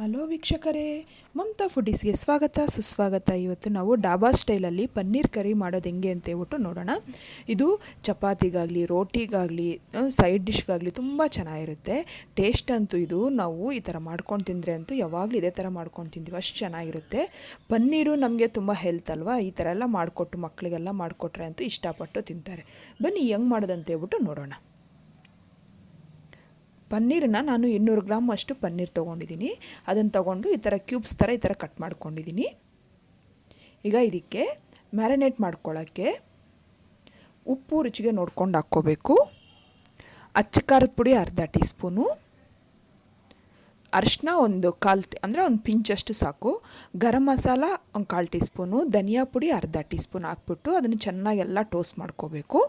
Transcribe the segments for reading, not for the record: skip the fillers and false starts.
Hello ವೀಕ್ಷಕರೇ, ಮಮತಾ ಫುಡೀಸ್ಗೆ ಸ್ವಾಗತ ಸುಸ್ವಾಗತ. ಇವತ್ತು ನಾವು ಡಾಬಾ ಸ್ಟೈಲಲ್ಲಿ ಪನ್ನೀರ್ ಕರಿ ಮಾಡೋದು ಹೆಂಗೆ ಅಂತ ಹೇಳ್ಬಿಟ್ಟು ನೋಡೋಣ. ಇದು ಚಪಾತಿಗಾಗಲಿ ರೋಟಿಗಾಗಲಿ ಸೈಡ್ ಡಿಶ್ಗಾಗಲಿ ತುಂಬ ಚೆನ್ನಾಗಿರುತ್ತೆ. ಟೇಸ್ಟ್ ಅಂತೂ ಇದು ನಾವು ಈ ಥರ ಮಾಡ್ಕೊಂಡು ತಿಂದರೆ ಅಂತೂ ಯಾವಾಗಲೂ ಇದೇ ಥರ ಮಾಡ್ಕೊಂಡು ತಿಂತೀವಿ, ಅಷ್ಟು ಚೆನ್ನಾಗಿರುತ್ತೆ. ಪನ್ನೀರು ನಮಗೆ ತುಂಬ ಹೆಲ್ತ್ ಅಲ್ವಾ, ಈ ಥರ ಎಲ್ಲ ಮಾಡಿಕೊಟ್ಟು ಮಕ್ಕಳಿಗೆಲ್ಲ ಮಾಡಿಕೊಟ್ರೆ ಅಂತೂ ಇಷ್ಟಪಟ್ಟು ತಿಂತಾರೆ. ಬನ್ನಿ ಹೆಂಗೆ ಮಾಡೋದಂತ ಹೇಳ್ಬಿಟ್ಟು ನೋಡೋಣ. ಪನ್ನೀರನ್ನ ನಾನು 200 ಗ್ರಾಮ್ ಅಷ್ಟು ಪನ್ನೀರ್ ತೊಗೊಂಡಿದ್ದೀನಿ. ಅದನ್ನು ತೊಗೊಂಡು ಈ ಥರ ಕ್ಯೂಬ್ಸ್ ಥರ ಈ ಥರ ಕಟ್ ಮಾಡ್ಕೊಂಡಿದ್ದೀನಿ. ಈಗ ಇದಕ್ಕೆ ಮ್ಯಾರಿನೇಟ್ ಮಾಡ್ಕೊಳ್ಳೋಕ್ಕೆ ಉಪ್ಪು ರುಚಿಗೆ ನೋಡ್ಕೊಂಡು ಹಾಕ್ಕೋಬೇಕು. ಅಚ್ಚ ಖಾರದ ಪುಡಿ ಅರ್ಧ ಟೀ ಸ್ಪೂನು, ಅರಿಶಿನ ಒಂದು ಅಂದರೆ ಒಂದು ಪಿಂಚಷ್ಟು ಸಾಕು, ಗರಂ ಮಸಾಲ ಒಂದು 1/4 ಟೀ ಸ್ಪೂನು, ಧನಿಯಾ ಪುಡಿ ಅರ್ಧ ಟೀ ಸ್ಪೂನ್ ಹಾಕ್ಬಿಟ್ಟು ಅದನ್ನು ಚೆನ್ನಾಗೆಲ್ಲ ಟೋಸ್ಟ್ ಮಾಡ್ಕೋಬೇಕು.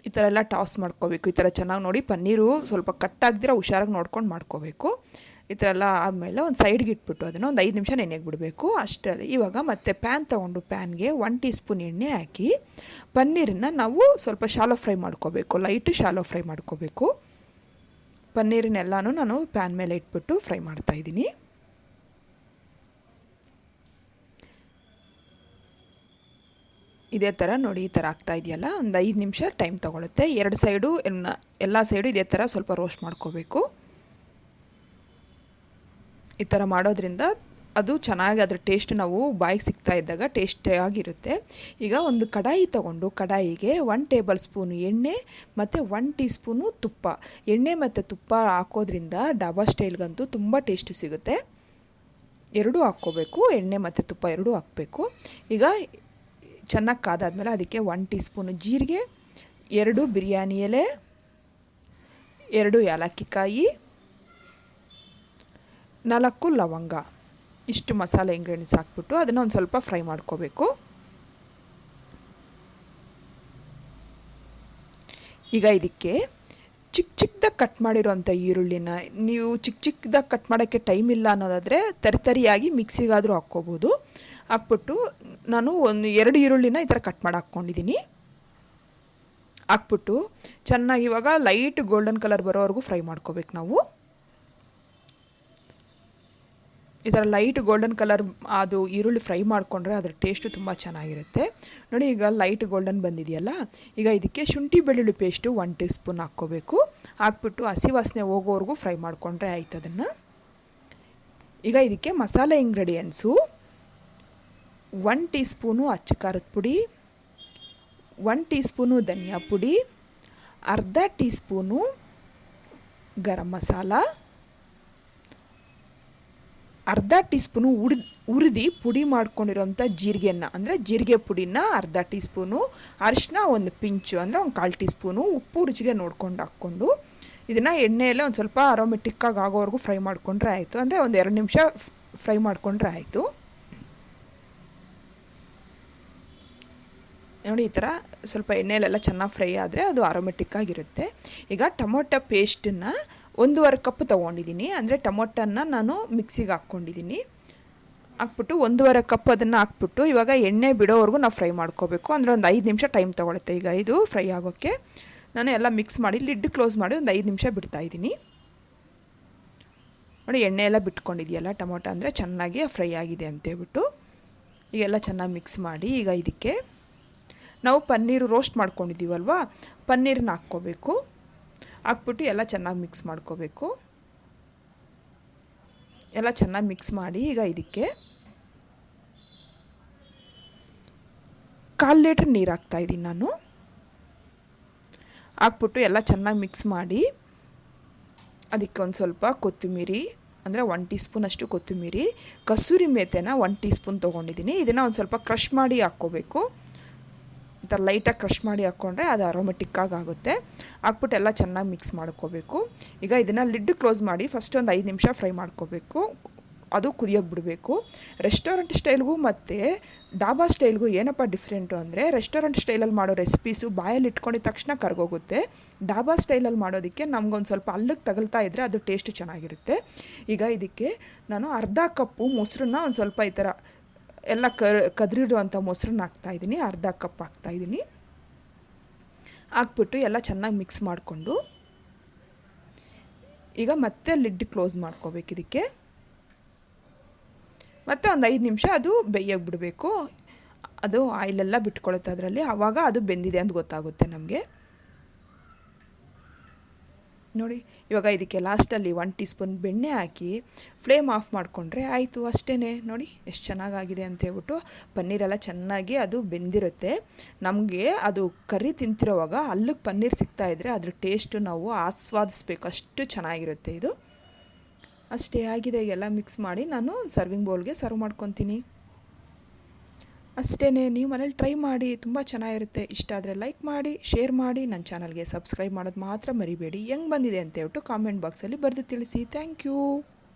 ಈ ಥರ ಎಲ್ಲ ಟಾಸ್ ಮಾಡ್ಕೋಬೇಕು. ಈ ಥರ ಚೆನ್ನಾಗಿ ನೋಡಿ, ಪನ್ನೀರು ಸ್ವಲ್ಪ ಕಟ್ಟಾಗ್ದಿರ ಹುಷಾರಾಗಿ ನೋಡ್ಕೊಂಡು ಮಾಡ್ಕೋಬೇಕು. ಈ ಥರ ಎಲ್ಲ ಆದಮೇಲೆ ಒಂದು ಸೈಡ್ಗೆ ಇಟ್ಬಿಟ್ಟು ಅದನ್ನು ಒಂದು 5 ನಿಮಿಷ ನೆನೆಗೆ ಬಿಡಬೇಕು. ಅಷ್ಟರಲ್ಲಿ ಇವಾಗ ಮತ್ತೆ ಪ್ಯಾನ್ ತೊಗೊಂಡು ಪ್ಯಾನ್ಗೆ 1 ಟೀ ಸ್ಪೂನ್ ಎಣ್ಣೆ ಹಾಕಿ ಪನ್ನೀರನ್ನ ನಾವು ಸ್ವಲ್ಪ ಶಾಲೋ ಫ್ರೈ ಮಾಡ್ಕೋಬೇಕು, ಲೈಟು ಶಾಲೋ ಫ್ರೈ ಮಾಡ್ಕೋಬೇಕು. ಪನ್ನೀರನ್ನೆಲ್ಲನೂ ನಾನು ಪ್ಯಾನ್ ಮೇಲೆ ಇಟ್ಬಿಟ್ಟು ಫ್ರೈ ಮಾಡ್ತಾಯಿದ್ದೀನಿ. ಇದೇ ಥರ ನೋಡಿ, ಈ ಥರ ಆಗ್ತಾ ಇದೆಯಲ್ಲ, ಒಂದು 5 ನಿಮಿಷ ಟೈಮ್ ತೊಗೊಳುತ್ತೆ. ಎರಡು ಸೈಡು ಎಲ್ಲ ಸೈಡು ಇದೇ ಥರ ಸ್ವಲ್ಪ ರೋಸ್ಟ್ ಮಾಡ್ಕೋಬೇಕು. ಈ ಥರ ಮಾಡೋದ್ರಿಂದ ಅದು ಚೆನ್ನಾಗಿ ಅದ್ರ ಟೇಸ್ಟ್ ನಾವು ಬಾಯಿಗೆ ಸಿಗ್ತಾ ಇದ್ದಾಗ ಟೇಸ್ಟಿಯಾಗಿರುತ್ತೆ. ಈಗ ಒಂದು ಕಡಾಯಿ ತೊಗೊಂಡು ಕಡಾಯಿಗೆ 1 ಟೇಬಲ್ ಸ್ಪೂನು ಎಣ್ಣೆ ಮತ್ತು 1 ಟೀ ಸ್ಪೂನು ತುಪ್ಪ. ಎಣ್ಣೆ ಮತ್ತು ತುಪ್ಪ ಹಾಕೋದ್ರಿಂದ ಡಾಬಾ ಸ್ಟೈಲ್ಗಂತೂ ತುಂಬ ಟೇಸ್ಟ್ ಸಿಗುತ್ತೆ. ಎರಡೂ ಹಾಕ್ಕೋಬೇಕು, ಎಣ್ಣೆ ಮತ್ತು ತುಪ್ಪ ಎರಡೂ ಹಾಕಬೇಕು. ಈಗ ಚೆನ್ನಾಗಿ ಕಾದಾದ್ಮೇಲೆ ಅದಕ್ಕೆ 1 ಟೀ ಸ್ಪೂನು ಜೀರಿಗೆ, 2 ಬಿರಿಯಾನಿ ಎಲೆ, 2 ಏಲಕ್ಕಿ ಕಾಯಿ, 4 ಲವಂಗ, ಇಷ್ಟು ಮಸಾಲೆ ಇಂಗ್ರೀಡಿಯೆಂಟ್ಸ್ ಹಾಕ್ಬಿಟ್ಟು ಅದನ್ನು ಒಂದು ಸ್ವಲ್ಪ ಫ್ರೈ ಮಾಡ್ಕೋಬೇಕು. ಈಗ ಇದಕ್ಕೆ ಚಿಕ್ಕದಾಗಿ ಕಟ್ ಮಾಡಿರೋಂಥ ಈರುಳ್ಳಿನ, ನೀವು ಚಿಕ್ಕದಾಗಿ ಕಟ್ ಮಾಡೋಕ್ಕೆ ಟೈಮ್ ಇಲ್ಲ ಅನ್ನೋದಾದರೆ ತರಿಯಾಗಿ ಮಿಕ್ಸಿಗಾದರೂ ಹಾಕ್ಕೋಬೋದು. ಹಾಕ್ಬಿಟ್ಟು ನಾನು ಒಂದು 2 ಈರುಳ್ಳಿನ ಈ ಥರ ಕಟ್ ಮಾಡಿ ಹಾಕ್ಕೊಂಡಿದ್ದೀನಿ. ಹಾಕ್ಬಿಟ್ಟು ಚೆನ್ನಾಗಿ ಇವಾಗ ಲೈಟ್ ಗೋಲ್ಡನ್ ಕಲರ್ ಬರೋವರೆಗೂ ಫ್ರೈ ಮಾಡ್ಕೋಬೇಕು ನಾವು. ಈ ಥರ ಲೈಟ್ ಗೋಲ್ಡನ್ ಕಲರ್ ಅದು ಈರುಳ್ಳಿ ಫ್ರೈ ಮಾಡಿಕೊಂಡ್ರೆ ಅದ್ರ ಟೇಸ್ಟು ತುಂಬ ಚೆನ್ನಾಗಿರುತ್ತೆ. ನೋಡಿ, ಈಗ ಲೈಟ್ ಗೋಲ್ಡನ್ ಬಂದಿದೆಯಲ್ಲ, ಈಗ ಇದಕ್ಕೆ ಶುಂಠಿ ಬೆಳ್ಳುಳ್ಳಿ ಪೇಸ್ಟು 1 ಟೀ ಸ್ಪೂನ್ ಹಾಕ್ಕೋಬೇಕು. ಹಾಕ್ಬಿಟ್ಟು ಹಸಿ ವಾಸನೆ ಹೋಗೋವರೆಗೂ ಫ್ರೈ ಮಾಡಿಕೊಂಡ್ರೆ ಆಯ್ತು ಅದನ್ನು. ಈಗ ಇದಕ್ಕೆ ಮಸಾಲೆ ಇಂಗ್ರೀಡಿಯೆಂಟ್ಸು 1 ಟೀ ಸ್ಪೂನು ಅಚ್ಚ ಖಾರದ ಪುಡಿ, 1 ಟೀ ಸ್ಪೂನು ಧನಿಯಾ ಪುಡಿ, ಅರ್ಧ ಟೀ ಸ್ಪೂನು ಗರಂ ಮಸಾಲ, ಅರ್ಧ ಟೀ ಸ್ಪೂನು ಹುರಿದು ಪುಡಿ ಮಾಡ್ಕೊಂಡಿರೋಂಥ ಜೀರಿಗೆನ ಅಂದರೆ ಜೀರಿಗೆ ಪುಡಿನ ಅರ್ಧ ಟೀ ಸ್ಪೂನು, ಅರಿಶಿನ ಒಂದು ಪಿಂಚು ಅಂದರೆ ಒಂದು 1/4 ಟೀ ಸ್ಪೂನು, ಉಪ್ಪು ರುಚಿಗೆ ನೋಡ್ಕೊಂಡು ಹಾಕ್ಕೊಂಡು ಇದನ್ನು ಎಣ್ಣೆಯಲ್ಲೇ ಒಂದು ಸ್ವಲ್ಪ ಅರೋಮೆಟಿಕ್ಕಾಗಿ ಆಗೋವರೆಗೂ ಫ್ರೈ ಮಾಡಿಕೊಂಡ್ರೆ ಆಯಿತು. ಅಂದರೆ ಒಂದು 2 ನಿಮಿಷ ಫ್ರೈ ಮಾಡಿಕೊಂಡ್ರೆ ಆಯಿತು. ನೋಡಿ, ಈ ಥರ ಸ್ವಲ್ಪ ಎಣ್ಣೆಯಲ್ಲೆಲ್ಲ ಚೆನ್ನಾಗಿ ಫ್ರೈ ಆದರೆ ಅದು ಆರೋಮೆಟಿಕ್ಕಾಗಿರುತ್ತೆ. ಈಗ ಟೊಮೊಟೊ ಪೇಸ್ಟನ್ನು 1.5 ಕಪ್ ತೊಗೊಂಡಿದ್ದೀನಿ. ಅಂದರೆ ಟೊಮೊಟೊನ ನಾನು ಮಿಕ್ಸಿಗೆ ಹಾಕ್ಕೊಂಡಿದ್ದೀನಿ. ಹಾಕ್ಬಿಟ್ಟು 1.5 ಕಪ್ ಅದನ್ನು ಹಾಕ್ಬಿಟ್ಟು ಇವಾಗ ಎಣ್ಣೆ ಬಿಡೋವರೆಗೂ ನಾವು ಫ್ರೈ ಮಾಡ್ಕೋಬೇಕು. ಅಂದರೆ ಒಂದು 5 ನಿಮಿಷ ಟೈಮ್ ತೊಗೊಳುತ್ತೆ. ಈಗ ಇದು ಫ್ರೈ ಆಗೋಕ್ಕೆ ನಾನು ಎಲ್ಲ ಮಿಕ್ಸ್ ಮಾಡಿ ಲಿಡ್ ಕ್ಲೋಸ್ ಮಾಡಿ ಒಂದು 5 ನಿಮಿಷ ಬಿಡ್ತಾಯಿದ್ದೀನಿ. ನೋಡಿ, ಎಣ್ಣೆ ಎಲ್ಲ ಬಿಟ್ಕೊಂಡಿದೆಯಲ್ಲ, ಟೊಮೊಟೊ ಅಂದರೆ ಚೆನ್ನಾಗಿ ಫ್ರೈ ಆಗಿದೆ ಅಂತೇಳ್ಬಿಟ್ಟು ಈಗೆಲ್ಲ ಚೆನ್ನಾಗಿ ಮಿಕ್ಸ್ ಮಾಡಿ ಈಗ ಇದಕ್ಕೆ ನಾವು ಪನ್ನೀರು ರೋಸ್ಟ್ ಮಾಡ್ಕೊಂಡಿದ್ದೀವಲ್ವ, ಪನ್ನೀರನ್ನ ಹಾಕ್ಕೋಬೇಕು. ಹಾಕ್ಬಿಟ್ಟು ಎಲ್ಲ ಚೆನ್ನಾಗಿ ಮಿಕ್ಸ್ ಮಾಡ್ಕೋಬೇಕು. ಎಲ್ಲ ಚೆನ್ನಾಗಿ ಮಿಕ್ಸ್ ಮಾಡಿ ಈಗ ಇದಕ್ಕೆ 1/4 ಲೀಟ್ರ್ ನೀರು ಹಾಕ್ತಾಯಿದ್ದೀನಿ ನಾನು. ಹಾಕ್ಬಿಟ್ಟು ಎಲ್ಲ ಚೆನ್ನಾಗಿ ಮಿಕ್ಸ್ ಮಾಡಿ ಅದಕ್ಕೆ ಒಂದು ಸ್ವಲ್ಪ ಕೊತ್ತಂಬರಿ ಅಂದರೆ 1 ಟೀ ಸ್ಪೂನ್ ಅಷ್ಟು ಕೊತ್ತಂಬರಿ, ಕಸೂರಿ ಮೇಥೆನ 1 ಟೀ ಸ್ಪೂನ್ ತೊಗೊಂಡಿದ್ದೀನಿ. ಇದನ್ನು ಒಂದು ಸ್ವಲ್ಪ ಕ್ರಷ್ ಮಾಡಿ ಹಾಕ್ಕೋಬೇಕು. ಈ ಥರ ಲೈಟಾಗಿ ಕ್ರಷ್ ಮಾಡಿ ಹಾಕ್ಕೊಂಡ್ರೆ ಅದು ಅರೋಮೆಟಿಕ್ಕಾಗಿ ಆಗುತ್ತೆ. ಹಾಕ್ಬಿಟ್ಟು ಎಲ್ಲ ಚೆನ್ನಾಗಿ ಮಿಕ್ಸ್ ಮಾಡ್ಕೋಬೇಕು. ಈಗ ಇದನ್ನು ಲಿಡ್ ಕ್ಲೋಸ್ ಮಾಡಿ ಫಸ್ಟ್ ಒಂದು 5 ನಿಮಿಷ ಫ್ರೈ ಮಾಡ್ಕೋಬೇಕು. ಅದು ಕುದಿಯೋಕ್ಕೆ ಬಿಡಬೇಕು. ರೆಸ್ಟೋರೆಂಟ್ ಸ್ಟೈಲ್ಗೂ ಮತ್ತು ಡಾಬಾ ಸ್ಟೈಲ್ಗೂ ಏನಪ್ಪ ಡಿಫ್ರೆಂಟು ಅಂದರೆ, ರೆಸ್ಟೋರೆಂಟ್ ಸ್ಟೈಲಲ್ಲಿ ಮಾಡೋ ರೆಸಿಪೀಸು ಬಾಯಲ್ಲಿ ಇಟ್ಕೊಂಡಿದ ತಕ್ಷಣ ಕರ್ಗೋಗುತ್ತೆ. ಡಾಬಾ ಸ್ಟೈಲಲ್ಲಿ ಮಾಡೋದಕ್ಕೆ ನಮಗೊಂದು ಸ್ವಲ್ಪ ಅಲ್ಲಕ್ಕೆ ತಗಲ್ತಾ ಇದ್ದರೆ ಅದು ಟೇಸ್ಟ್ ಚೆನ್ನಾಗಿರುತ್ತೆ. ಈಗ ಇದಕ್ಕೆ ನಾನು ಅರ್ಧ ಕಪ್ಪು ಮೊಸರನ್ನ ಒಂದು ಸ್ವಲ್ಪ ಈ ಥರ ಎಲ್ಲ ಕದ್ರಿರುವಂಥ ಮೊಸರನ್ನ ಹಾಕ್ತಾಯಿದ್ದೀನಿ. ಅರ್ಧ ಕಪ್ ಹಾಕ್ತಾಯಿದ್ದೀನಿ. ಹಾಕ್ಬಿಟ್ಟು ಎಲ್ಲ ಚೆನ್ನಾಗಿ ಮಿಕ್ಸ್ ಮಾಡಿಕೊಂಡು ಈಗ ಮತ್ತೆ ಲಿಡ್ ಕ್ಲೋಸ್ ಮಾಡ್ಕೋಬೇಕು ಇದಕ್ಕೆ. ಮತ್ತು ಒಂದು 5 ನಿಮಿಷ ಅದು ಬೇಯಕ್ಕೆ ಬಿಡಬೇಕು. ಅದು ಆಯಿಲೆಲ್ಲ ಬಿಟ್ಕೊಳ್ಳುತ್ತೆ ಅದರಲ್ಲಿ, ಆವಾಗ ಅದು ಬೆಂದಿದೆ ಅಂತ ಗೊತ್ತಾಗುತ್ತೆ ನಮಗೆ. ನೋಡಿ ಇವಾಗ ಇದಕ್ಕೆ ಲಾಸ್ಟಲ್ಲಿ 1 ಟೀ ಸ್ಪೂನ್ ಬೆಣ್ಣೆ ಹಾಕಿ ಫ್ಲೇಮ್ ಆಫ್ ಮಾಡಿಕೊಂಡ್ರೆ ಆಯಿತು, ಅಷ್ಟೇ. ನೋಡಿ ಎಷ್ಟು ಚೆನ್ನಾಗಾಗಿದೆ ಅಂತ ಹೇಳ್ಬಿಟ್ಟು. ಪನ್ನೀರೆಲ್ಲ ಚೆನ್ನಾಗಿ ಅದು ಬೆಂದಿರುತ್ತೆ. ನಮಗೆ ಅದು ಕರ್ರಿ ತಿಂತಿರೋವಾಗ ಅಲ್ಲಿಗೆ ಪನ್ನೀರ್ ಸಿಗ್ತಾಯಿದ್ರೆ ಅದ್ರ ಟೇಸ್ಟು ನಾವು ಆಸ್ವಾದಿಸ್ಬೇಕು, ಅಷ್ಟು ಚೆನ್ನಾಗಿರುತ್ತೆ ಇದು. ಅಷ್ಟೇ ಆಗಿದೆ. ಎಲ್ಲ ಮಿಕ್ಸ್ ಮಾಡಿ ನಾನು ಸರ್ವಿಂಗ್ ಬೌಲ್ಗೆ ಸರ್ವ್ ಮಾಡ್ಕೊತೀನಿ. ಅಷ್ಟೇ, ನೀವು ಮನೇಲಿ ಟ್ರೈ ಮಾಡಿ, ತುಂಬ ಚೆನ್ನಾಗಿರುತ್ತೆ. ಇಷ್ಟ ಆದರೆ ಲೈಕ್ ಮಾಡಿ, ಶೇರ್ ಮಾಡಿ, ನನ್ನ ಚಾನಲ್ಗೆ ಸಬ್ಸ್ಕ್ರೈಬ್ ಮಾಡೋದು ಮಾತ್ರ ಮರಿಬೇಡಿ. ಹೆಂಗೆ ಬಂದಿದೆ ಅಂತ ಹೇಳ್ಬಿಟ್ಟು ಕಾಮೆಂಟ್ ಬಾಕ್ಸಲ್ಲಿ ಬರೆದು ತಿಳಿಸಿ. Thank you.